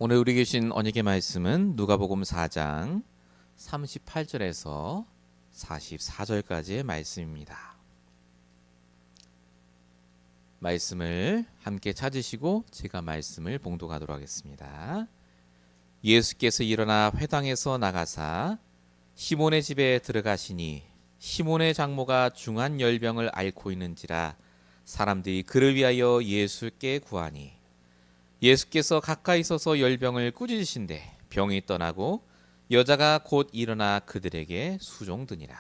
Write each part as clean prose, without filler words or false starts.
오늘 우리 계신 언약의 말씀은 누가복음 4장 38절에서 44절까지의 말씀입니다. 말씀을 함께 찾으시고 제가 말씀을 봉독하도록 하겠습니다. 예수께서 일어나 회당에서 나가사 시몬의 집에 들어가시니 시몬의 장모가 중한 열병을 앓고 있는지라 사람들이 그를 위하여 예수께 구하니 예수께서 가까이 서서 열병을 꾸짖으신대 병이 떠나고 여자가 곧 일어나 그들에게 수종드니라.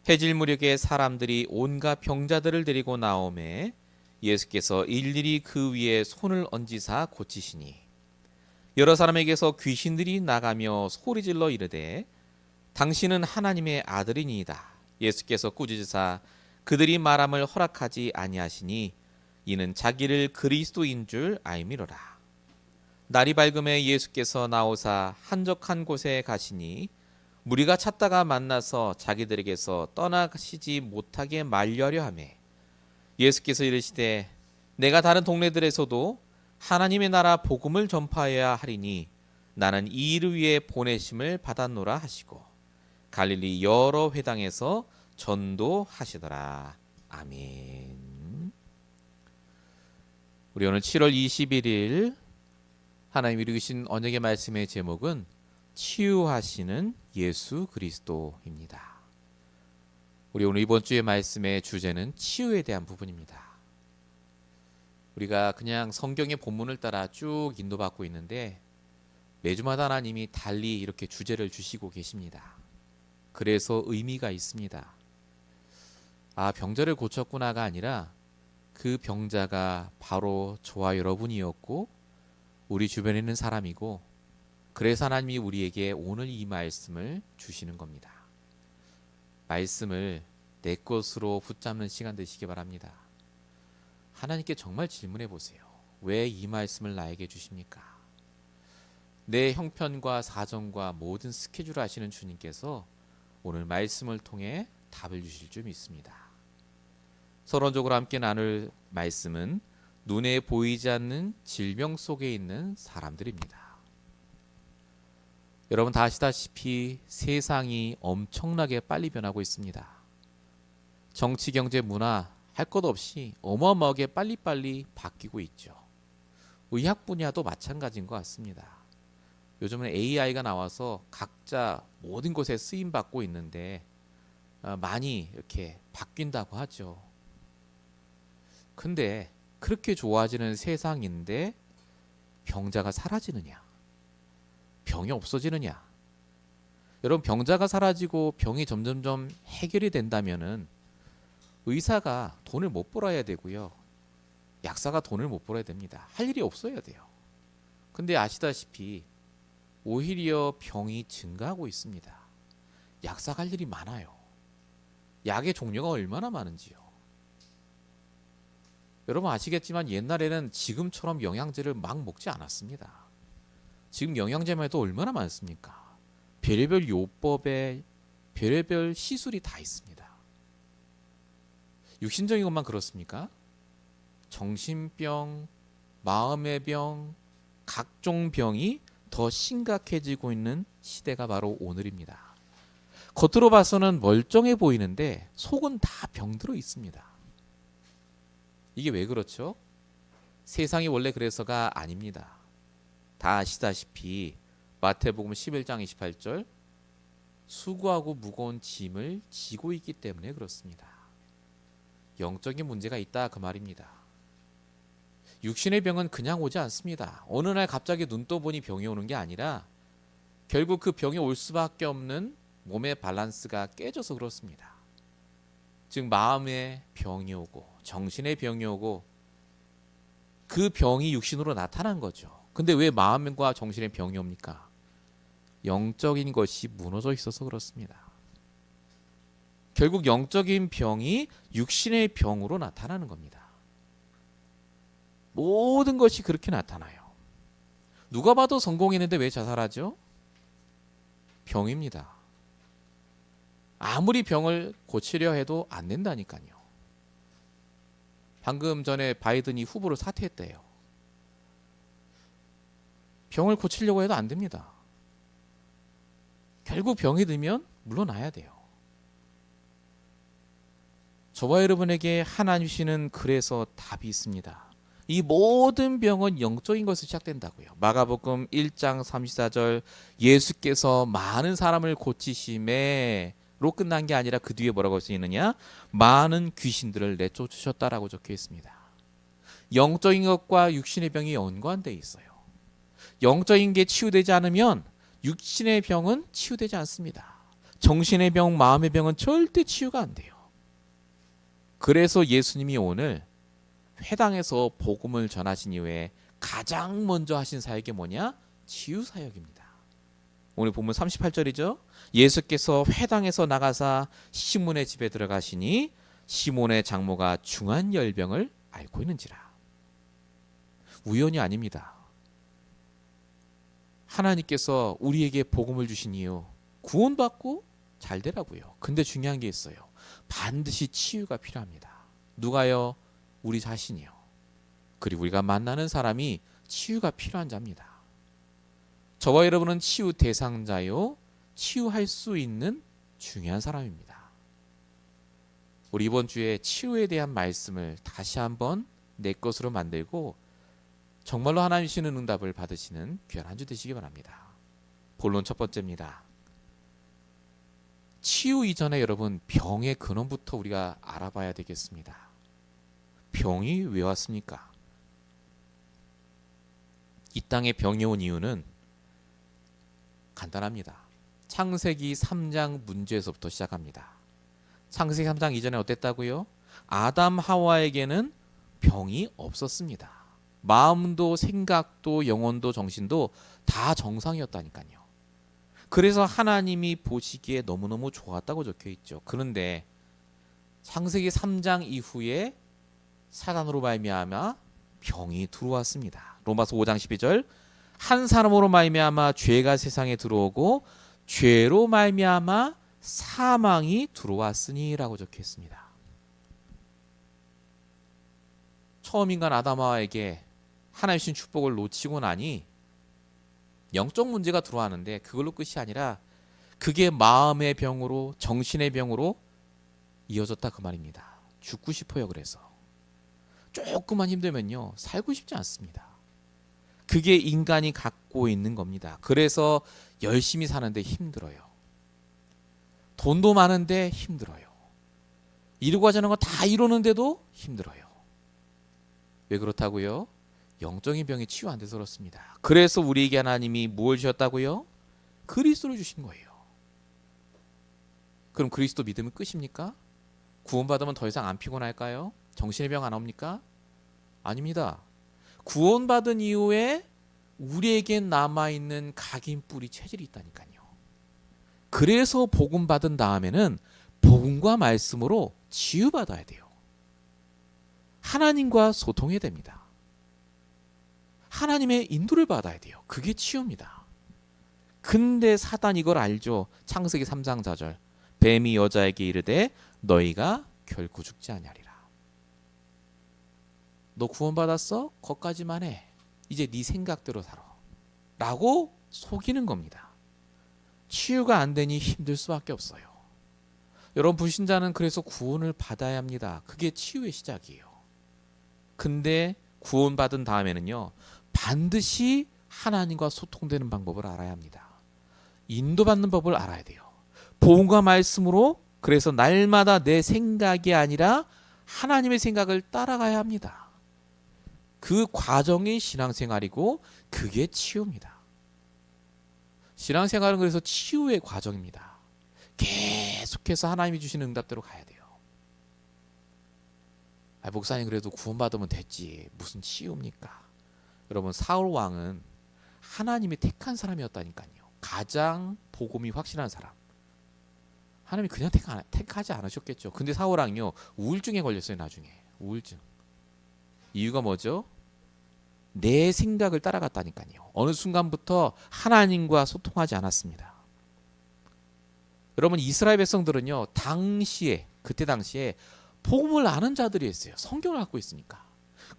해질 무렵에 사람들이 온갖 병자들을 데리고 나오매 예수께서 일일이 그 위에 손을 얹으사 고치시니 여러 사람에게서 귀신들이 나가며 소리질러 이르되 당신은 하나님의 아들이니이다. 예수께서 꾸짖으사 그들이 말함을 허락하지 아니하시니 이는 자기를 그리스도인 줄 알미로라. 날이 밝음에 예수께서 나오사 한적한 곳에 가시니 무리가 찾다가 만나서 자기들에게서 떠나시지 못하게 말려하려 하매 예수께서 이르시되 내가 다른 동네들에서도 하나님의 나라 복음을 전파해야 하리니 나는 이 일을 위해 보내심을 받았노라 하시고 갈릴리 여러 회당에서 전도하시더라. 아멘. 우리 오늘 7월 21일 하나님이 이루신 언약의 말씀의 제목은 치유하시는 예수 그리스도입니다. 우리 오늘 이번 주의 말씀의 주제는 치유에 대한 부분입니다. 우리가 그냥 성경의 본문을 따라 쭉 인도받고 있는데 매주마다 하나님이 달리 이렇게 주제를 주시고 계십니다. 그래서 의미가 있습니다. 아, 병자를 고쳤구나가 아니라 그 병자가 바로 저와 여러분이었고 우리 주변에 있는 사람이고 그래서 하나님이 우리에게 오늘 이 말씀을 주시는 겁니다. 말씀을 내 것으로 붙잡는 시간 되시기 바랍니다. 하나님께 정말 질문해 보세요. 왜 이 말씀을 나에게 주십니까? 내 형편과 사정과 모든 스케줄을 아시는 주님께서 오늘 말씀을 통해 답을 주실 줄 믿습니다. 서론적으로 함께 나눌 말씀은 눈에 보이지 않는 질병 속에 있는 사람들입니다. 여러분 다 아시다시피 세상이 엄청나게 빨리 변하고 있습니다. 정치, 경제, 문화 할 것 없이 어마어마하게 빨리빨리 바뀌고 있죠. 의학 분야도 마찬가지인 것 같습니다. 요즘은 AI가 나와서 각자 모든 곳에 쓰임받고 있는데 많이 이렇게 바뀐다고 하죠. 근데 그렇게 좋아지는 세상인데 병자가 사라지느냐? 병이 없어지느냐? 여러분 병자가 사라지고 병이 점점점 해결이 된다면은 의사가 돈을 못 벌어야 되고요. 약사가 돈을 못 벌어야 됩니다. 할 일이 없어야 돼요. 근데 아시다시피 오히려 병이 증가하고 있습니다. 약사가 할 일이 많아요. 약의 종류가 얼마나 많은지요. 여러분 아시겠지만 옛날에는 지금처럼 영양제를 막 먹지 않았습니다. 지금 영양제만 해도 얼마나 많습니까? 별의별 요법에 별의별 시술이 다 있습니다. 육신적인 것만 그렇습니까? 정신병, 마음의 병, 각종 병이 더 심각해지고 있는 시대가 바로 오늘입니다. 겉으로 봐서는 멀쩡해 보이는데 속은 다 병들어 있습니다. 이게 왜 그렇죠? 세상이 원래 그래서가 아닙니다. 다 아시다시피 마태복음 11장 28절 수고하고 무거운 짐을 지고 있기 때문에 그렇습니다. 영적인 문제가 있다 그 말입니다. 육신의 병은 그냥 오지 않습니다. 어느 날 갑자기 눈 떠보니 병이 오는 게 아니라 결국 그 병이 올 수밖에 없는 몸의 밸런스가 깨져서 그렇습니다. 즉 마음의 병이 오고 정신의 병이 오고 그 병이 육신으로 나타난 거죠. 근데 왜 마음과 정신의 병이 옵니까? 영적인 것이 무너져 있어서 그렇습니다. 결국 영적인 병이 육신의 병으로 나타나는 겁니다. 모든 것이 그렇게 나타나요. 누가 봐도 성공했는데 왜 자살하죠? 병입니다. 아무리 병을 고치려 해도 안 된다니까요. 방금 전에 바이든이 후보로 사퇴했대요. 병을 고치려고 해도 안 됩니다. 결국 병이 들면 물러나야 돼요. 저와 여러분에게 하나님 주시는 그래서 답이 있습니다. 이 모든 병은 영적인 것에서 시작된다고요. 마가복음 1장 34절 예수께서 많은 사람을 고치심에로 끝난 게 아니라 그 뒤에 뭐라고 써 있느냐? 많은 귀신들을 내쫓으셨다라고 적혀 있습니다. 영적인 것과 육신의 병이 연관되어 있어요. 영적인 게 치유되지 않으면 육신의 병은 치유되지 않습니다. 정신의 병, 마음의 병은 절대 치유가 안 돼요. 그래서 예수님이 오늘 회당에서 복음을 전하신 이후에 가장 먼저 하신 사역이 뭐냐? 치유 사역입니다. 오늘 본문 38절이죠. 예수께서 회당에서 나가사 시몬의 집에 들어가시니 시몬의 장모가 중한 열병을 앓고 있는지라. 우연이 아닙니다. 하나님께서 우리에게 복음을 주신 이유 구원받고 잘 되라고요. 근데 중요한 게 있어요. 반드시 치유가 필요합니다. 누가요? 우리 자신이요. 그리고 우리가 만나는 사람이 치유가 필요한 자입니다. 저와 여러분은 치유 대상자요. 치유할 수 있는 중요한 사람입니다. 우리 이번 주에 치유에 대한 말씀을 다시 한번 내 것으로 만들고 정말로 하나님 주시는 응답을 받으시는 귀한 한 주 되시기 바랍니다. 본론 첫 번째입니다. 치유 이전에 여러분 병의 근원부터 우리가 알아봐야 되겠습니다. 병이 왜 왔습니까? 이 땅에 병이 온 이유는 간단합니다. 창세기 3장 문제에서부터 시작합니다. 창세기 3장 이전에 어땠다고요? 아담 하와에게는 병이 없었습니다. 마음도 생각도 영혼도 정신도 다 정상이었다니까요. 그래서 하나님이 보시기에 너무너무 좋았다고 적혀 있죠. 그런데 창세기 3장 이후에 사단으로 말미암아 병이 들어왔습니다. 로마서 5장 12절 한 사람으로 말미암아 죄가 세상에 들어오고 죄로 말미암아 사망이 들어왔으니라고 적혀 있습니다. 처음 인간 아담하와에게 하나님 주신 축복을 놓치고 나니 영적 문제가 들어왔는데 그걸로 끝이 아니라 그게 마음의 병으로 정신의 병으로 이어졌다 그 말입니다. 죽고 싶어요. 그래서 조금만 힘들면요 살고 싶지 않습니다. 그게 인간이 갖고 있는 겁니다. 그래서 열심히 사는데 힘들어요. 돈도 많은데 힘들어요. 이루고 하자는 거 다 이루는데도 힘들어요. 왜 그렇다고요? 영적인 병이 치유 안 돼서 그렇습니다. 그래서 우리에게 하나님이 뭘 주셨다고요? 그리스도를 주신 거예요. 그럼 그리스도 믿으면 끝입니까? 구원받으면 더 이상 안 피곤할까요? 정신의 병 안 옵니까? 아닙니다. 구원받은 이후에 우리에겐 남아있는 각인 뿌리 체질이 있다니까요. 그래서 복음 받은 다음에는 복음과 말씀으로 치유받아야 돼요. 하나님과 소통해야 됩니다. 하나님의 인도를 받아야 돼요. 그게 치유입니다. 근데 사단 이걸 알죠. 창세기 3장 4절 뱀이 여자에게 이르되 너희가 결코 죽지 아니하리라. 너 구원받았어? 거기까지만 해. 이제 네 생각대로 살아. 라고 속이는 겁니다. 치유가 안 되니 힘들 수밖에 없어요. 여러분 불신자는 그래서 구원을 받아야 합니다. 그게 치유의 시작이에요. 근데 구원받은 다음에는요. 반드시 하나님과 소통되는 방법을 알아야 합니다. 인도받는 법을 알아야 돼요. 복음과 말씀으로 그래서 날마다 내 생각이 아니라 하나님의 생각을 따라가야 합니다. 그 과정이 신앙생활이고 그게 치유입니다. 신앙생활은 그래서 치유의 과정입니다. 계속해서 하나님이 주시는 응답대로 가야 돼요. 목사님 그래도 구원받으면 됐지 무슨 치유입니까? 여러분 사울 왕은 하나님이 택한 사람이었다니까요. 가장 복음이 확실한 사람. 하나님이 그냥 택하지 않으셨겠죠. 근데 사울 왕이요 우울증에 걸렸어요. 나중에 우울증. 이유가 뭐죠? 내 생각을 따라갔다니까요. 어느 순간부터 하나님과 소통하지 않았습니다. 여러분 이스라엘 백성들은요 그때 당시에 복음을 아는 자들이 있어요. 성경을 갖고 있으니까.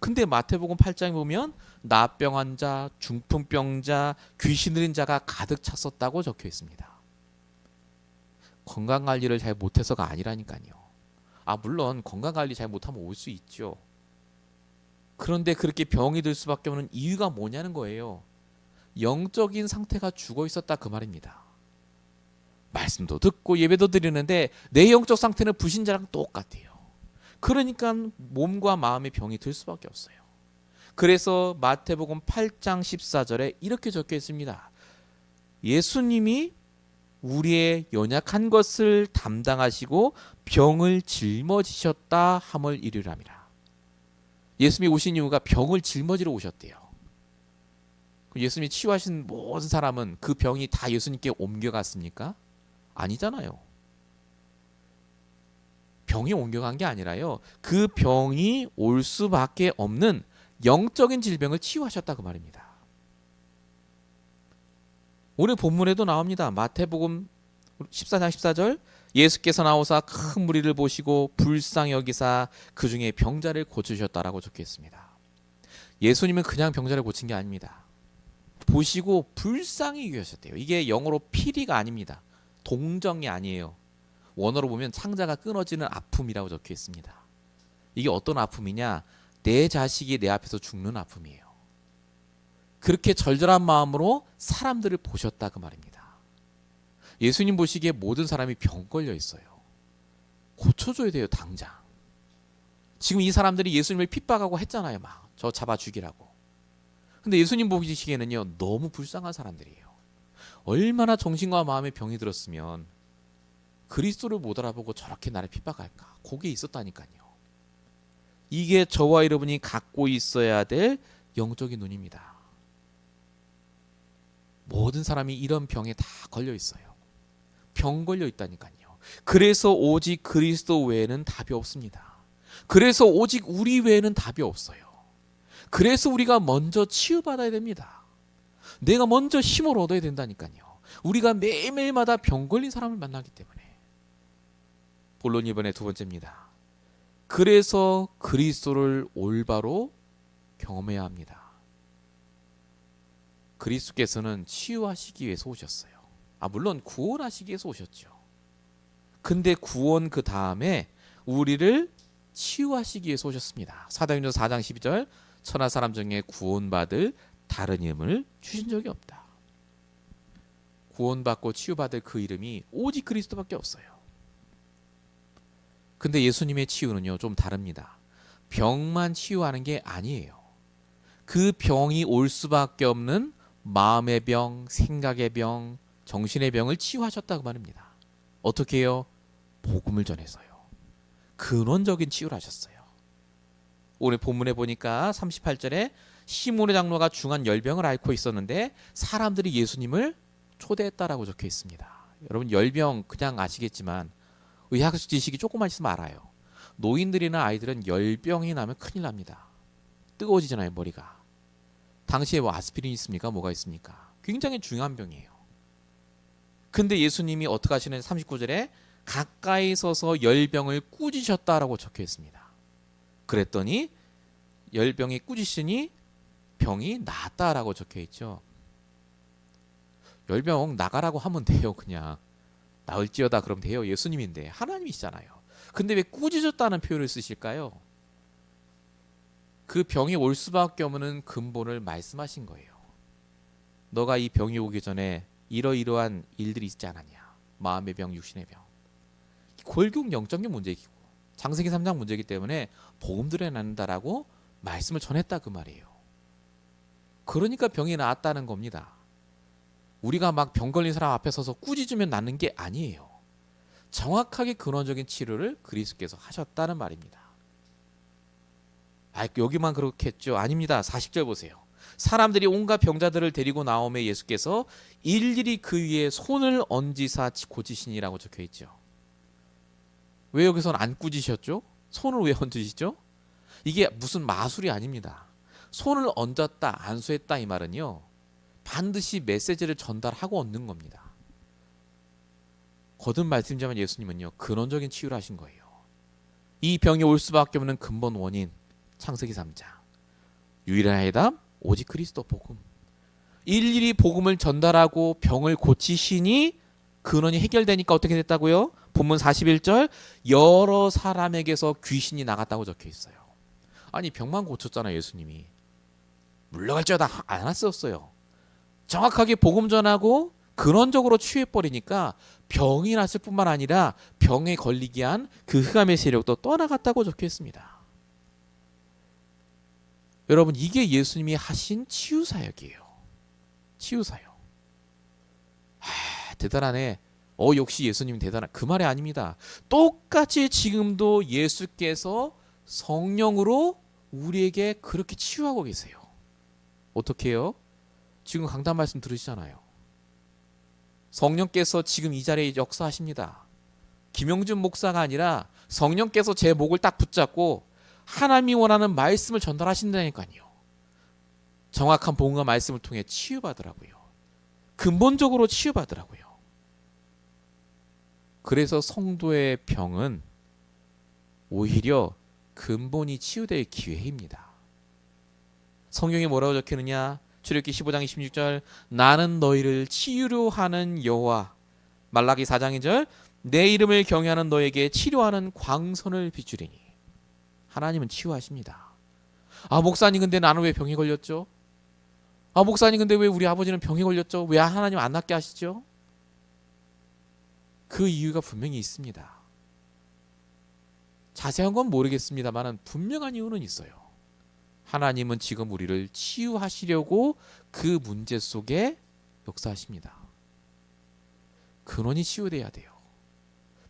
근데 마태복음 8장에 보면 나병 환자, 중풍병자, 귀신 들린 자가 가득 찼었다고 적혀 있습니다. 건강관리를 잘 못해서가 아니라니까요. 물론 건강관리 잘 못하면 올 수 있죠. 그런데 그렇게 병이 들 수밖에 없는 이유가 뭐냐는 거예요. 영적인 상태가 죽어 있었다 그 말입니다. 말씀도 듣고 예배도 드리는데 내 영적 상태는 불신자랑 똑같아요. 그러니까 몸과 마음의 병이 들 수밖에 없어요. 그래서 마태복음 8장 14절에 이렇게 적혀 있습니다. 예수님이 우리의 연약한 것을 담당하시고 병을 짊어지셨다 함을 이루리라. 예수님이 오신 이유가 병을 짊어지러 오셨대요. 예수님이 치유하신 모든 사람은 그 병이 다 예수님께 옮겨갔습니까? 아니잖아요. 병이 옮겨간 게 아니라요. 그 병이 올 수밖에 없는 영적인 질병을 치유하셨다 그 말입니다. 오늘 본문에도 나옵니다. 마태복음 14장 14절 예수께서 나오사 큰 무리를 보시고 불쌍히 여기사 그 중에 병자를 고치셨다라고 적혀 있습니다. 예수님은 그냥 병자를 고친 게 아닙니다. 보시고 불쌍히 여기셨대요. 이게 영어로 피리가 아닙니다. 동정이 아니에요. 원어로 보면 창자가 끊어지는 아픔이라고 적혀 있습니다. 이게 어떤 아픔이냐? 내 자식이 내 앞에서 죽는 아픔이에요. 그렇게 절절한 마음으로 사람들을 보셨다 그 말입니다. 예수님 보시기에 모든 사람이 병 걸려 있어요. 고쳐줘야 돼요 당장. 지금 이 사람들이 예수님을 핍박하고 했잖아요. 막 저 잡아 죽이라고. 근데 예수님 보시기에는요 너무 불쌍한 사람들이에요. 얼마나 정신과 마음의 병이 들었으면 그리스도를 못 알아보고 저렇게 나를 핍박할까? 거기에 있었다니까요. 이게 저와 여러분이 갖고 있어야 될 영적인 눈입니다. 모든 사람이 이런 병에 다 걸려 있어요. 병 걸려 있다니까요. 그래서 오직 그리스도 외에는 답이 없습니다. 그래서 오직 우리 외에는 답이 없어요. 그래서 우리가 먼저 치유받아야 됩니다. 내가 먼저 힘을 얻어야 된다니까요. 우리가 매일매일마다 병 걸린 사람을 만나기 때문에. 본론 이번에 두 번째입니다. 그래서 그리스도를 올바로 경험해야 합니다. 그리스도께서는 치유하시기 위해서 오셨어요. 물론 구원하시기 위해서 오셨죠. 근데 구원 그 다음에 우리를 치유하시기 위해서 오셨습니다. 사도행전 4장 12절 천하 사람 중에 구원받을 다른 이름을 주신 적이 없다. 구원받고 치유받을 그 이름이 오직 그리스도밖에 없어요. 근데 예수님의 치유는요 좀 다릅니다. 병만 치유하는 게 아니에요. 그 병이 올 수밖에 없는 마음의 병, 생각의 병, 정신의 병을 치유하셨다고 말입니다. 어떻게 해요? 복음을 전해서요. 근원적인 치유를 하셨어요. 오늘 본문에 보니까 38절에 시몬의 장로가 중한 열병을 앓고 있었는데 사람들이 예수님을 초대했다라고 적혀 있습니다. 여러분 열병 그냥 아시겠지만 의학적 지식이 조금만 있으면 알아요. 노인들이나 아이들은 열병이 나면 큰일 납니다. 뜨거워지잖아요 머리가. 당시에 뭐 아스피린 있습니까? 뭐가 있습니까? 굉장히 중요한 병이에요. 근데 예수님이 어떻게 하시는지 39절에 가까이 서서 열병을 꾸짖으셨다라고 적혀 있습니다. 그랬더니 열병이 꾸짖으니 병이 나았다라고 적혀 있죠. 열병 나가라고 하면 돼요. 그냥 나을지어다 그러면 돼요. 예수님인데 하나님이시잖아요. 근데 왜 꾸짖었다는 표현을 쓰실까요? 그 병이 올 수밖에 없는 근본을 말씀하신 거예요. 너가 이 병이 오기 전에 이러이러한 일들이 있지 않았냐. 마음의 병, 육신의 병. 골격 영적인 문제이고 창세기 3장 문제이기 때문에 복음 들어야 한다라고 말씀을 전했다 그 말이에요. 그러니까 병이 나았다는 겁니다. 우리가 막 병 걸린 사람 앞에 서서 꾸짖으면 낫는 게 아니에요. 정확하게 근원적인 치료를 그리스도께서 하셨다는 말입니다. 여기만 그렇겠죠? 아닙니다. 40절 보세요. 사람들이 온갖 병자들을 데리고 나오매 예수께서 일일이 그 위에 손을 얹으사 고치시니라고 적혀 있죠. 왜 여기서는 안 꾸짖으셨죠? 손을 왜 얹으시죠? 이게 무슨 마술이 아닙니다. 손을 얹었다, 안수했다 이 말은요. 반드시 메시지를 전달하고 얻는 겁니다. 거듭 말씀드리자면 예수님은요. 근원적인 치유를 하신 거예요. 이 병이 올 수밖에 없는 근본 원인 창세기 3장. 유일한 해답 오직 그리스도 복음. 일일이 복음을 전달하고 병을 고치시니 근원이 해결되니까 어떻게 됐다고요? 본문 41절 여러 사람에게서 귀신이 나갔다고 적혀 있어요. 아니 병만 고쳤잖아요. 예수님이. 물러갈지어다 안 왔었어요. 정확하게 복음 전하고 근원적으로 치유해버리니까 병이 났을 뿐만 아니라 병에 걸리게 한 그 흑암의 세력도 떠나갔다고 적혀 있습니다. 여러분 이게 예수님이 하신 치유사역이에요. 치유사역. 대단하네. 역시 예수님 대단한. 그 말이 아닙니다. 똑같이 지금도 예수께서 성령으로 우리에게 그렇게 치유하고 계세요. 어떻게 해요? 지금 강단 말씀 들으시잖아요. 성령께서 지금 이 자리에 역사하십니다. 김영준 목사가 아니라 성령께서 제 목을 딱 붙잡고 하나님이 원하는 말씀을 전달하신다니까요. 정확한 복음과 말씀을 통해 치유받으라고요. 근본적으로 치유받으라고요. 그래서 성도의 병은 오히려 근본이 치유될 기회입니다. 성경에 뭐라고 적혀있느냐? 출애굽기 15장 26절 나는 너희를 치유로 하는 여호와. 말라기 4장 2절 내 이름을 경외하는 너에게 치료하는 광선을 비추리니. 하나님은 치유하십니다. 아 목사님 근데 나는 왜 병에 걸렸죠? 아 목사님 근데 왜 우리 아버지는 병에 걸렸죠? 왜 하나님 안 낫게 하시죠? 그 이유가 분명히 있습니다. 자세한 건 모르겠습니다만 분명한 이유는 있어요. 하나님은 지금 우리를 치유하시려고 그 문제 속에 역사하십니다. 근원이 치유돼야 돼요.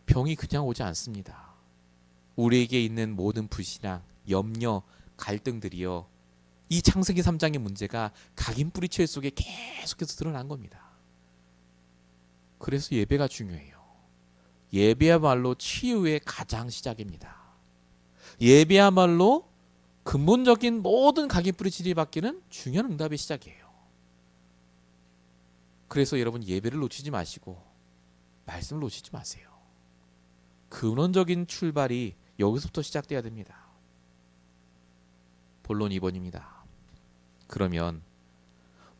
병이 그냥 오지 않습니다. 우리에게 있는 모든 불신앙, 염려, 갈등들이요. 이 창세기 3장의 문제가 각인 뿌리채 속에 계속해서 드러난 겁니다. 그래서 예배가 중요해요. 예배야말로 치유의 가장 시작입니다. 예배야말로 근본적인 모든 각인 뿌리치리 받기는 중요한 응답의 시작이에요. 그래서 여러분 예배를 놓치지 마시고 말씀을 놓치지 마세요. 근원적인 출발이 여기서부터 시작돼야 됩니다. 본론 2번입니다. 그러면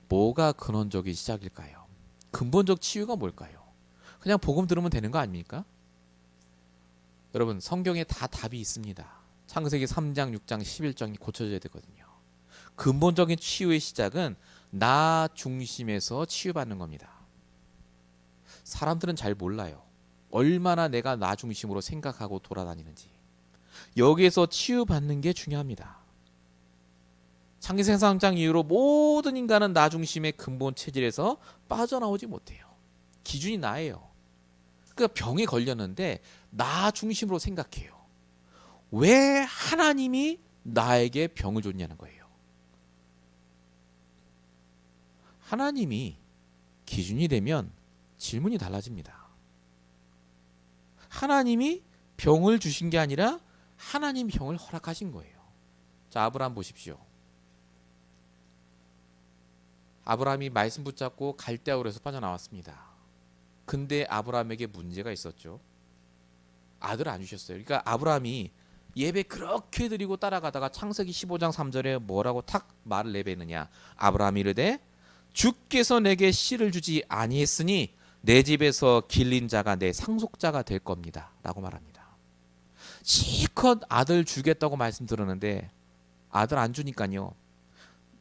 뭐가 근원적인 시작일까요? 근본적 치유가 뭘까요? 그냥 복음 들으면 되는 거 아닙니까? 여러분 성경에 다 답이 있습니다. 창세기 3장, 6장, 11장이 고쳐져야 되거든요. 근본적인 치유의 시작은 나 중심에서 치유받는 겁니다. 사람들은 잘 몰라요. 얼마나 내가 나 중심으로 생각하고 돌아다니는지. 여기에서 치유받는 게 중요합니다. 창세기 3장 이후로 모든 인간은 나 중심의 근본 체질에서 빠져나오지 못해요. 기준이 나예요. 그러니까 병에 걸렸는데 나 중심으로 생각해요. 왜 하나님이 나에게 병을 줬냐는 거예요. 하나님이 기준이 되면 질문이 달라집니다. 하나님이 병을 주신 게 아니라 하나님 병을 허락하신 거예요. 자, 아브라함 보십시오. 아브라함이 말씀 붙잡고 갈대아우르에서 빠져나왔습니다. 근데 아브라함에게 문제가 있었죠. 아들 안 주셨어요. 그러니까 아브라함이 예배 그렇게 드리고 따라가다가 창세기 15장 3절에 뭐라고 탁 말을 내뱉느냐. 아브라함이 이르되 주께서 내게 씨를 주지 아니했으니 내 집에서 길린 자가 내 상속자가 될 겁니다. 라고 말합니다. 실컷 아들 주겠다고 말씀 들었는데 아들 안 주니까요.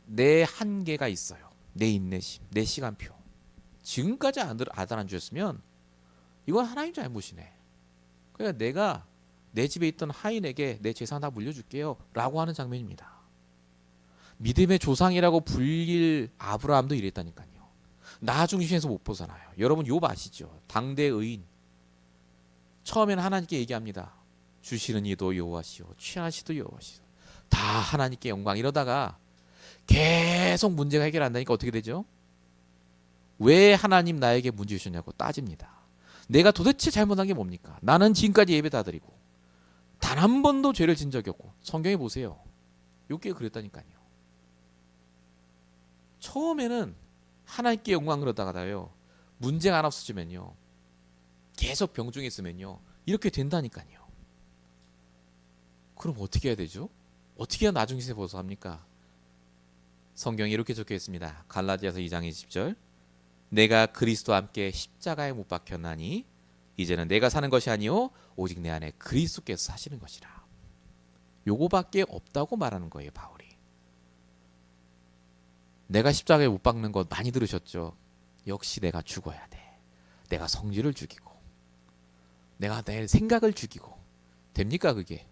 내 한계가 있어요. 내 인내심, 내 시간표. 지금까지 아들 안 주셨으면 이건 하나님 잘못이네. 그러니까 내가 내 집에 있던 하인에게 내 재산 다 물려줄게요. 라고 하는 장면입니다. 믿음의 조상이라고 불릴 아브라함도 이랬다니까요. 나 중심에서 못 벗어나요. 여러분 욥 아시죠? 당대 의인. 처음에는 하나님께 얘기합니다. 주시는 이도 여호와시오, 취하시도 여호와시오. 다 하나님께 영광. 이러다가 계속 문제가 해결 안 되니까 어떻게 되죠? 왜 하나님 나에게 문제 주셨냐고 따집니다. 내가 도대체 잘못한 게 뭡니까? 나는 지금까지 예배 다 드리고 단 한 번도 죄를 진 적이 없고. 성경에 보세요. 욥기에 그랬다니까요. 처음에는 하나님께 영광 그러다가요. 문제가 하나 없어지면요. 계속 병중에 있으면요. 이렇게 된다니까요. 그럼 어떻게 해야 되죠? 어떻게 해야 나중에 벗어납니까? 성경에 이렇게 적혀 있습니다. 갈라디아서 2장 20절. 내가 그리스도와 함께 십자가에 못 박혔나니 이제는 내가 사는 것이 아니요 오직 내 안에 그리스도께서 사시는 것이라. 요거밖에 없다고 말하는 거예요, 바울이. 내가 십자가에 못 박는 것 많이 들으셨죠? 역시 내가 죽어야 돼. 내가 성질을 죽이고 내가 내 생각을 죽이고 됩니까 그게?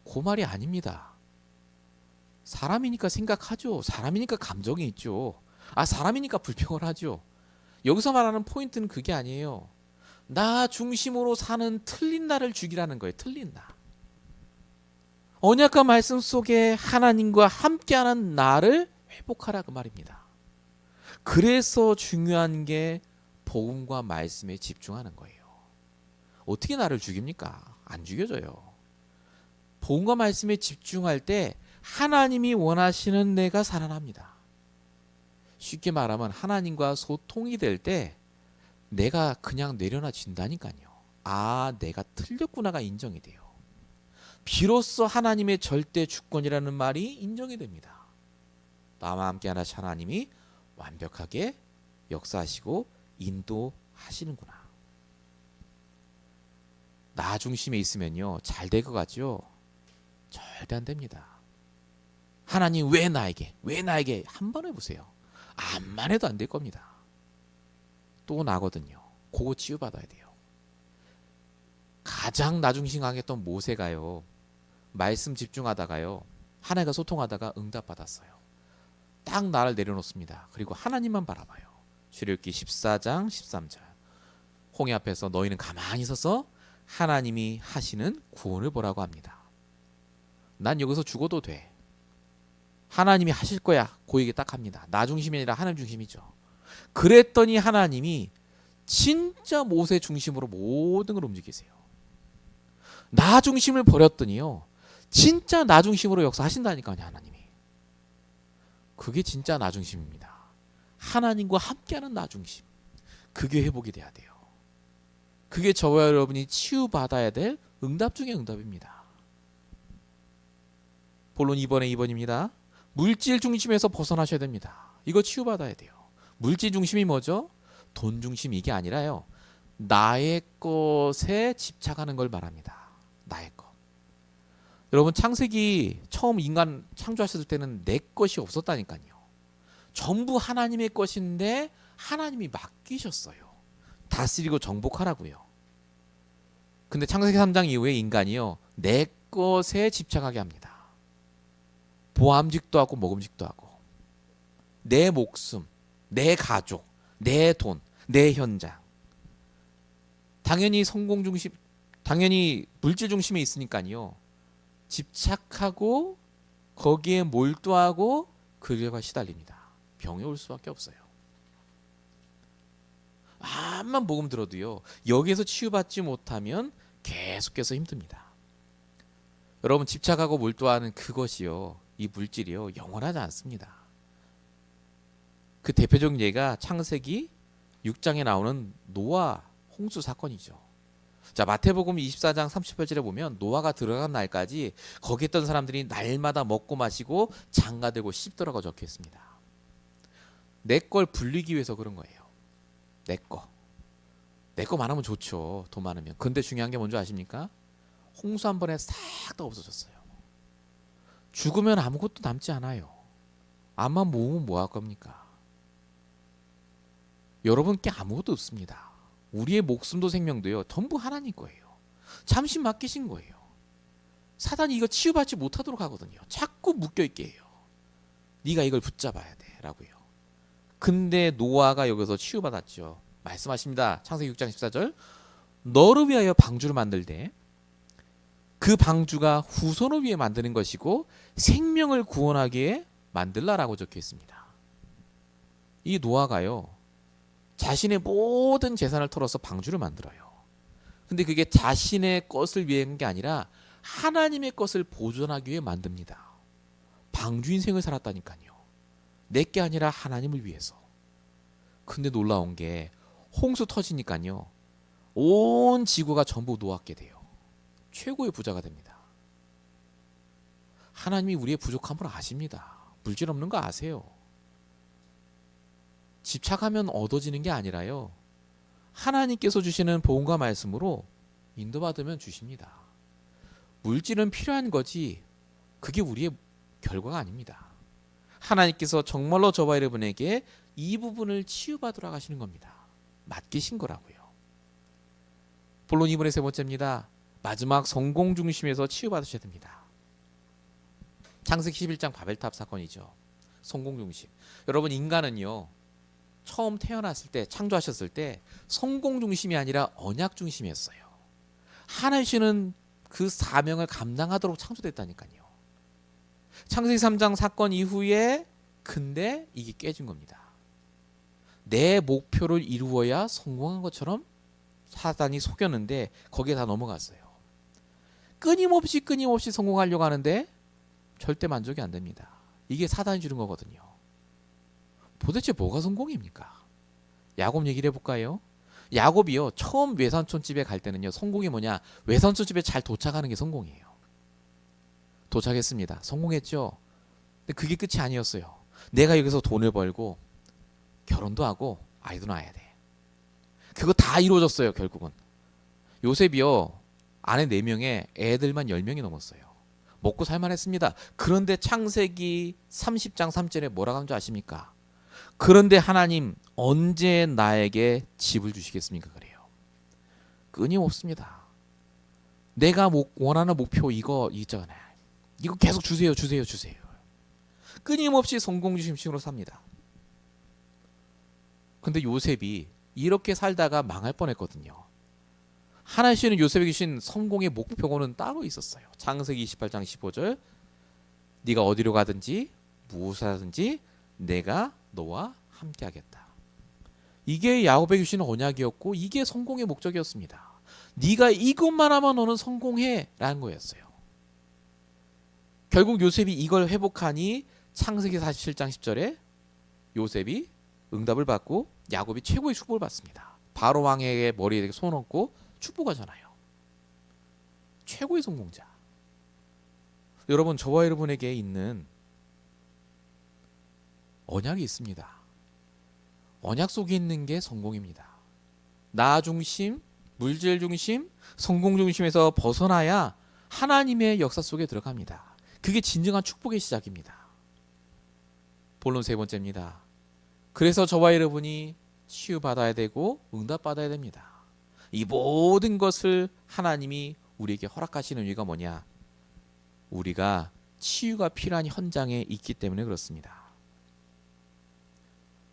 그 말이 아닙니다. 사람이니까 생각하죠. 사람이니까 감정이 있죠. 사람이니까 불평을 하죠. 여기서 말하는 포인트는 그게 아니에요. 나 중심으로 사는 틀린 나를 죽이라는 거예요. 틀린 나. 언약과 말씀 속에 하나님과 함께하는 나를 회복하라 그 말입니다. 그래서 중요한 게 복음과 말씀에 집중하는 거예요. 어떻게 나를 죽입니까? 안 죽여져요. 복음과 말씀에 집중할 때 하나님이 원하시는 내가 살아납니다. 쉽게 말하면 하나님과 소통이 될 때 내가 그냥 내려놔진다니까요. 내가 틀렸구나가 인정이 돼요. 비로소 하나님의 절대 주권이라는 말이 인정이 됩니다. 나와 함께 하나신 하나님이 완벽하게 역사하시고 인도하시는구나. 나 중심에 있으면요 잘 될 것 같죠? 절대 안 됩니다. 하나님 왜 나에게 한 번 해보세요. 암만 해도 안 될 겁니다. 또 나거든요. 그거 치유받아야 돼요. 가장 나 중심 강했던 모세가요 말씀 집중하다가요 하나님과 소통하다가 응답받았어요. 딱 나를 내려놓습니다. 그리고 하나님만 바라봐요. 출애굽기 14장 13절. 홍해 앞에서 너희는 가만히 서서 하나님이 하시는 구원을 보라고 합니다. 난 여기서 죽어도 돼. 하나님이 하실 거야. 그 얘기 딱 합니다. 나 중심이 아니라 하나님 중심이죠. 그랬더니 하나님이 진짜 모세 중심으로 모든 걸 움직이세요. 나 중심을 버렸더니요 진짜 나 중심으로 역사하신다니까요. 하나님이. 그게 진짜 나 중심입니다. 하나님과 함께하는 나 중심. 그게 회복이 돼야 돼요. 그게 저와 여러분이 치유받아야 될 응답 중의 응답입니다. 본론 2번의 2번입니다. 물질 중심에서 벗어나셔야 됩니다. 이거 치유받아야 돼요. 물질 중심이 뭐죠? 돈 중심 이게 아니라요. 나의 것에 집착하는 걸 말합니다. 나의 것. 여러분 창세기 처음 인간 창조하셨을 때는 내 것이 없었다니까요. 전부 하나님의 것인데 하나님이 맡기셨어요. 다스리고 정복하라고요. 근데 창세기 3장 이후에 인간이요 내 것에 집착하게 합니다. 보암직도 하고 먹음직도 하고 내 목숨, 내 가족, 내 돈, 내 현장. 당연히 성공 중심, 당연히 물질 중심에 있으니까요. 집착하고 거기에 몰두하고 그 결과 시달립니다. 병이 올 수밖에 없어요. 암만 복음 들어도요. 여기에서 치유받지 못하면 계속해서 힘듭니다. 여러분 집착하고 몰두하는 그것이요. 이 물질이요. 영원하지 않습니다. 그 대표적인 예가 창세기 6장에 나오는 노아 홍수 사건이죠. 자, 마태복음 24장 38절에 보면 노아가 들어간 날까지 거기 있던 사람들이 날마다 먹고 마시고 장가들고 씹더라고 적혀 있습니다. 내 걸 불리기 위해서 그런 거예요. 내 거. 내 거 많으면 좋죠. 돈 많으면. 근데 중요한 게 뭔지 아십니까? 홍수 한 번에 싹 다 없어졌어요. 죽으면 아무것도 남지 않아요. 암만 모으면 뭐 할 겁니까? 여러분께 아무것도 없습니다. 우리의 목숨도 생명도요. 전부 하나님 거예요. 잠시 맡기신 거예요. 사단이 이거 치유받지 못하도록 하거든요. 자꾸 묶여있게 해요. 네가 이걸 붙잡아야 돼 라고요. 근데 노아가 여기서 치유받았죠. 말씀하십니다. 창세기 6장 14절. 너를 위하여 방주를 만들되 그 방주가 후손을 위해 만드는 것이고 생명을 구원하기에 만들라라고 적혀 있습니다. 이 노아가요. 자신의 모든 재산을 털어서 방주를 만들어요. 근데 그게 자신의 것을 위한 게 아니라 하나님의 것을 보존하기 위해 만듭니다. 방주 인생을 살았다니까요. 내게 아니라 하나님을 위해서. 근데 놀라운 게 홍수 터지니까요. 온 지구가 전부 노았게 돼요. 최고의 부자가 됩니다. 하나님이 우리의 부족함을 아십니다. 물질 없는 거 아세요? 집착하면 얻어지는 게 아니라요. 하나님께서 주시는 복음과 말씀으로 인도받으면 주십니다. 물질은 필요한 거지 그게 우리의 결과가 아닙니다. 하나님께서 정말로 저와 여러분에게 이 부분을 치유받으러 가시는 겁니다. 맡기신 거라고요. 본론 2분의 세 번째입니다. 마지막 성공 중심에서 치유받으셔야 됩니다. 창세기 11장 바벨탑 사건이죠. 성공 중심. 여러분 인간은요. 처음 태어났을 때 창조하셨을 때 성공 중심이 아니라 언약 중심이었어요. 하나님은 그 사명을 감당하도록 창조됐다니까요. 창세기 3장 사건 이후에 근데 이게 깨진 겁니다. 내 목표를 이루어야 성공한 것처럼 사단이 속였는데 거기에 다 넘어갔어요. 끊임없이 성공하려고 하는데 절대 만족이 안 됩니다. 이게 사단이 주는 거거든요. 도대체 뭐가 성공입니까? 야곱 얘기를 해볼까요? 야곱이요 처음 외삼촌 집에 갈 때는요 성공이 뭐냐, 외삼촌 집에 잘 도착하는 게 성공이에요. 도착했습니다. 성공했죠. 근데 그게 끝이 아니었어요. 내가 여기서 돈을 벌고 결혼도 하고 아이도 낳아야 돼. 그거 다 이루어졌어요. 결국은 요셉이요 아내 4명에 애들만 10명이 넘었어요. 먹고 살만했습니다. 그런데 창세기 30장 3절에 뭐라고 하는 줄 아십니까? 그런데 하나님 언제 나에게 집을 주시겠습니까? 그래요. 끊임없습니다. 내가 원하는 목표 이거 있잖아요. 이거 계속 주세요. 끊임없이 성공 중심으로 삽니다. 근데 요셉이 이렇게 살다가 망할 뻔했거든요. 하나님은 요셉에게 주신 성공의 목표는 따로 있었어요. 창세기 28장 15절 네가 어디로 가든지 무엇을 하든지 내가 너와 함께 하겠다. 이게 야곱에게 주시는 언약이었고 이게 성공의 목적이었습니다. 네가 이것만 하면 너는 성공해 라는 거였어요. 결국 요셉이 이걸 회복하니 창세기 47장 10절에 요셉이 응답을 받고 야곱이 최고의 축복을 받습니다. 바로 왕에게 머리에 손 얹고 축복하잖아요. 최고의 성공자. 여러분 저와 여러분에게 있는 언약이 있습니다. 언약 속에 있는 게 성공입니다. 나 중심, 물질 중심, 성공 중심에서 벗어나야 하나님의 역사 속에 들어갑니다. 그게 진정한 축복의 시작입니다. 본론 세 번째입니다. 그래서 저와 여러분이 치유받아야 되고 응답받아야 됩니다. 이 모든 것을 하나님이 우리에게 허락하시는 이유가 뭐냐? 우리가 치유가 필요한 현장에 있기 때문에 그렇습니다.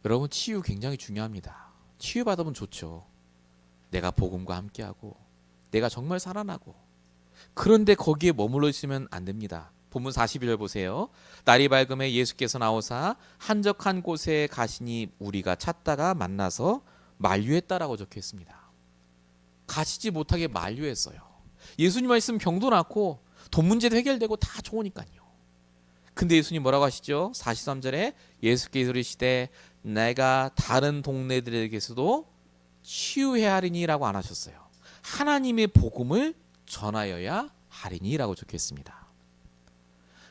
여러분 치유 굉장히 중요합니다. 치유받으면 좋죠. 내가 복음과 함께하고 내가 정말 살아나고. 그런데 거기에 머물러 있으면 안 됩니다. 본문 42절 보세요. 날이 밝음에 예수께서 나오사 한적한 곳에 가시니 우리가 찾다가 만나서 만류했다라고 적혀 있습니다. 가시지 못하게 만류했어요. 예수님만 있으면 병도 낫고 돈 문제도 해결되고 다 좋으니까요. 근데 예수님 뭐라고 하시죠? 43절에 예수께서 이르시되 내가 다른 동네들에게서도 치유해야 하리니라고 안 하셨어요. 하나님의 복음을 전하여야 하리니라고 적혀 있습니다.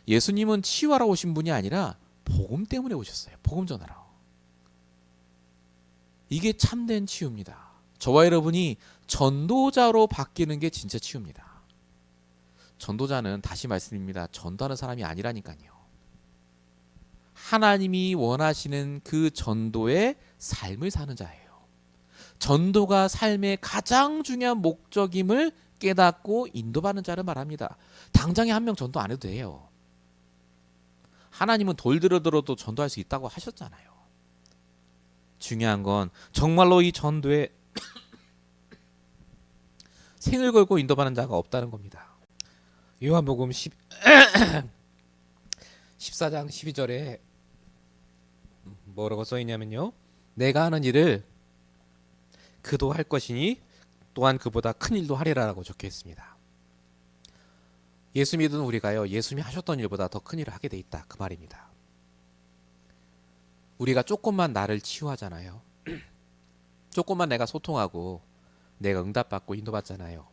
예수님은 치유하러 오신 분이 아니라 복음 때문에 오셨어요. 복음 전하러. 이게 참된 치유입니다. 저와 여러분이 전도자로 바뀌는 게 진짜 치유입니다. 전도자는 다시 말씀드립니다. 전도하는 사람이 아니라니까요. 하나님이 원하시는 그 전도의 삶을 사는 자예요. 전도가 삶의 가장 중요한 목적임을 깨닫고 인도받는 자를 말합니다. 당장에 한 명 전도 안 해도 돼요. 하나님은 돌 들어도 전도할 수 있다고 하셨잖아요. 중요한 건 정말로 이 전도에 생을 걸고 인도받는 자가 없다는 겁니다. 요한복음 14장 12절에 뭐라고 써있냐면요. 내가 하는 일을 그도 할 것이니 또한 그보다 큰 일도 하리라라고 적혀 있습니다. 예수 믿은 우리가요. 예수님이 하셨던 일보다 더 큰 일을 하게 돼 있다. 그 말입니다. 우리가 조금만 나를 치유하잖아요. 조금만 내가 소통하고 내가 응답받고 인도받잖아요.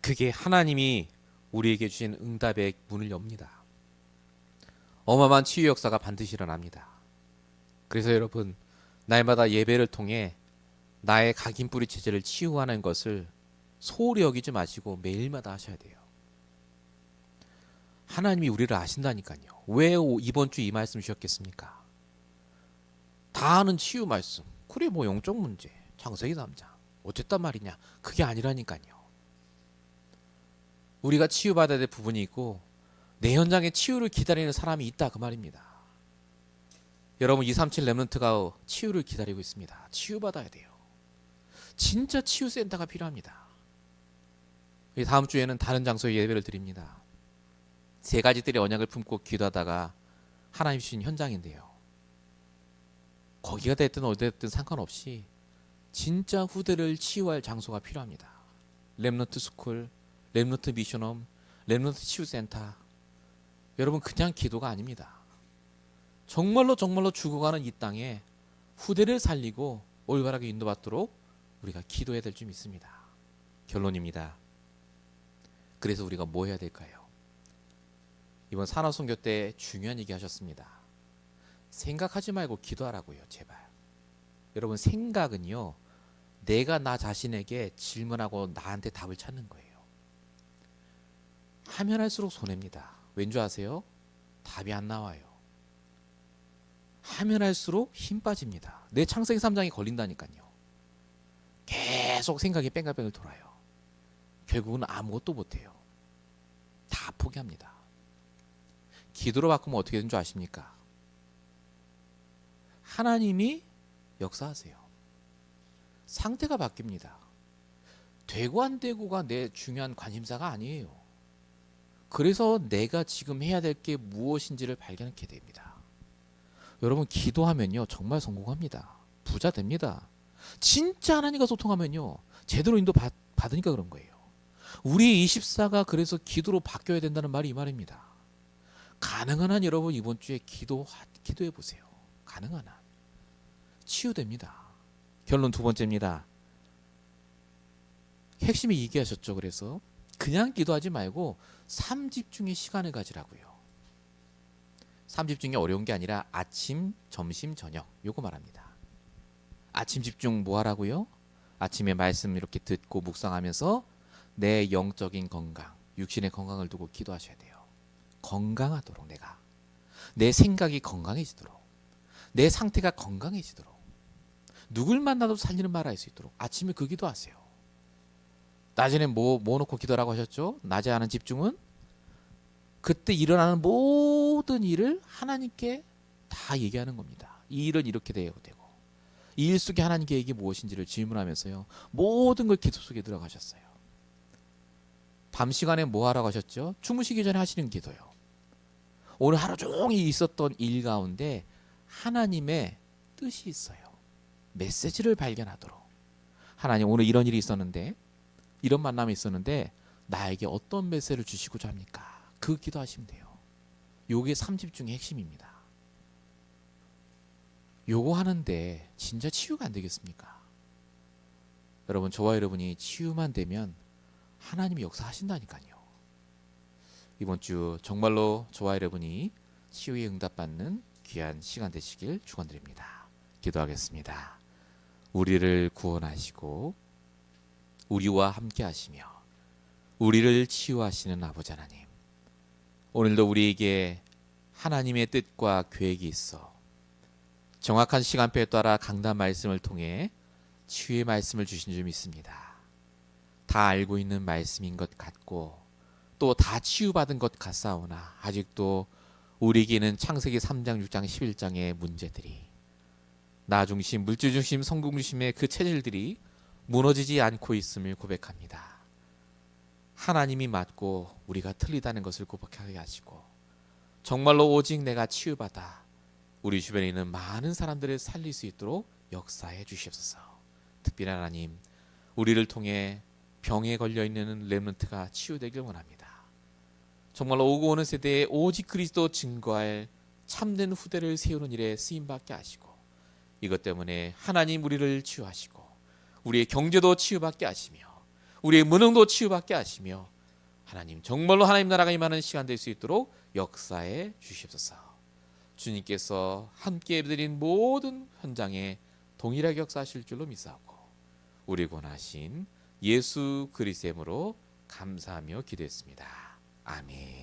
그게 하나님이 우리에게 주신 응답의 문을 엽니다. 어마어마한 치유 역사가 반드시 일어납니다. 그래서 여러분, 날마다 예배를 통해 나의 각인뿌리 체질을 치유하는 것을 소홀히 여기지 마시고 매일마다 하셔야 돼요. 하나님이 우리를 아신다니까요. 왜 이번 주 이 말씀 주셨겠습니까? 다 아는 치유 말씀. 그래 뭐 영적 문제, 창세기 3장. 어쨌단 말이냐. 그게 아니라니까요. 우리가 치유받아야 될 부분이 있고 내 현장에 치유를 기다리는 사람이 있다 그 말입니다. 여러분 237 렘넌트가 치유를 기다리고 있습니다. 치유받아야 돼요. 진짜 치유센터가 필요합니다. 다음 주에는 다른 장소에 예배를 드립니다. 세 가지들의 언약을 품고 기도하다가 하나님 주신 현장인데요. 거기가 됐든 어디 됐든 상관없이 진짜 후대를 치유할 장소가 필요합니다. 렘넌트 스쿨, 렘넌트 미션홈, 렘넌트 치유센터. 여러분 그냥 기도가 아닙니다. 정말로 죽어가는 이 땅에 후대를 살리고 올바르게 인도받도록 우리가 기도해야 될 줄 믿습니다. 결론입니다. 그래서 우리가 뭐 해야 될까요? 이번 산업선교 때 중요한 얘기 하셨습니다. 생각하지 말고 기도하라고요. 제발. 여러분 생각은요. 내가 나 자신에게 질문하고 나한테 답을 찾는 거예요. 하면 할수록 손해입니다. 왠 줄 아세요? 답이 안 나와요. 하면 할수록 힘 빠집니다. 내 창세기 3장이 걸린다니까요. 계속 생각이 뺑글뺑글 돌아요. 결국은 아무것도 못해요. 다 포기합니다. 기도로 바꾸면 어떻게 되는 줄 아십니까? 하나님이 역사하세요. 상태가 바뀝니다. 되고 안 되고가 내 중요한 관심사가 아니에요. 그래서 내가 지금 해야 될 게 무엇인지를 발견하게 됩니다. 여러분 기도하면요 정말 성공합니다. 부자 됩니다. 진짜 하나님과 소통하면요 제대로 인도 받으니까 그런 거예요. 우리 24가 그래서 기도로 바뀌어야 된다는 말이 이 말입니다. 가능한 한 여러분 이번 주에 기도해 보세요. 가능한 한 치유됩니다. 결론 두 번째입니다. 핵심이 얘기하셨죠. 그래서 그냥 기도하지 말고 삼집중의 시간을 가지라고요. 삼집중이 어려운 게 아니라 아침, 점심, 저녁 요거 말합니다. 아침 집중 뭐 하라고요? 아침에 말씀 이렇게 듣고 묵상하면서 내 영적인 건강, 육신의 건강을 두고 기도하셔야 돼요. 건강하도록 내 생각이 건강해지도록 내 상태가 건강해지도록 누굴 만나도 살리는 말 할 수 있도록 아침에 그 기도하세요. 낮에는 뭐 놓고 기도라고 하셨죠? 낮에 하는 집중은 그때 일어나는 모든 일을 하나님께 다 얘기하는 겁니다. 이 일은 이렇게 되고 이 일 속에 하나님 계획이 무엇인지를 질문하면서요. 모든 걸 기도 속에 들어가셨어요. 밤 시간에 뭐 하라고 하셨죠? 주무시기 전에 하시는 기도요. 오늘 하루 종일 있었던 일 가운데 하나님의 뜻이 있어요. 메시지를 발견하도록. 하나님 오늘 이런 일이 있었는데 이런 만남이 있었는데 나에게 어떤 메시지를 주시고자 합니까? 그 기도하시면 돼요. 요게 삼집중의 핵심입니다. 요거 하는데 진짜 치유가 안 되겠습니까? 여러분 저와 여러분이 치유만 되면 하나님이 역사하신다니까요. 이번 주 정말로 저와 여러분이 치유에 응답받는 귀한 시간 되시길 축원드립니다. 기도하겠습니다. 우리를 구원하시고 우리와 함께 하시며 우리를 치유하시는 아버지 하나님, 오늘도 우리에게 하나님의 뜻과 계획이 있어 정확한 시간표에 따라 강단 말씀을 통해 치유의 말씀을 주신 줄 믿습니다. 다 알고 있는 말씀인 것 같고 또 다 치유받은 것 같사오나 아직도 우리에게는 창세기 3장, 6장, 11장의 문제들이 나 중심, 물질 중심, 성공 중심의 그 체질들이 무너지지 않고 있음을 고백합니다. 하나님이 맞고 우리가 틀리다는 것을 고백하게 하시고 정말로 오직 내가 치유받아 우리 주변에 있는 많은 사람들을 살릴 수 있도록 역사해 주시옵소서. 특별히 하나님, 우리를 통해 병에 걸려있는 렘넌트가 치유되길 원합니다. 정말로 오고 오는 세대에 오직 그리스도 증거할 참된 후대를 세우는 일에 쓰임받게 하시고 이것 때문에 하나님 우리를 치유하시고 우리의 경제도 치유받게 하시며 우리의 무능도 치유받게 하시며 하나님 정말로 하나님 나라가 임하는 시간 될 수 있도록 역사해 주시옵소서. 주님께서 함께 드린 모든 현장에 동일하게 역사하실 줄로 믿사오고 우리 구원하신 예수 그리스도의 이름으로 감사하며 기도했습니다. 아멘.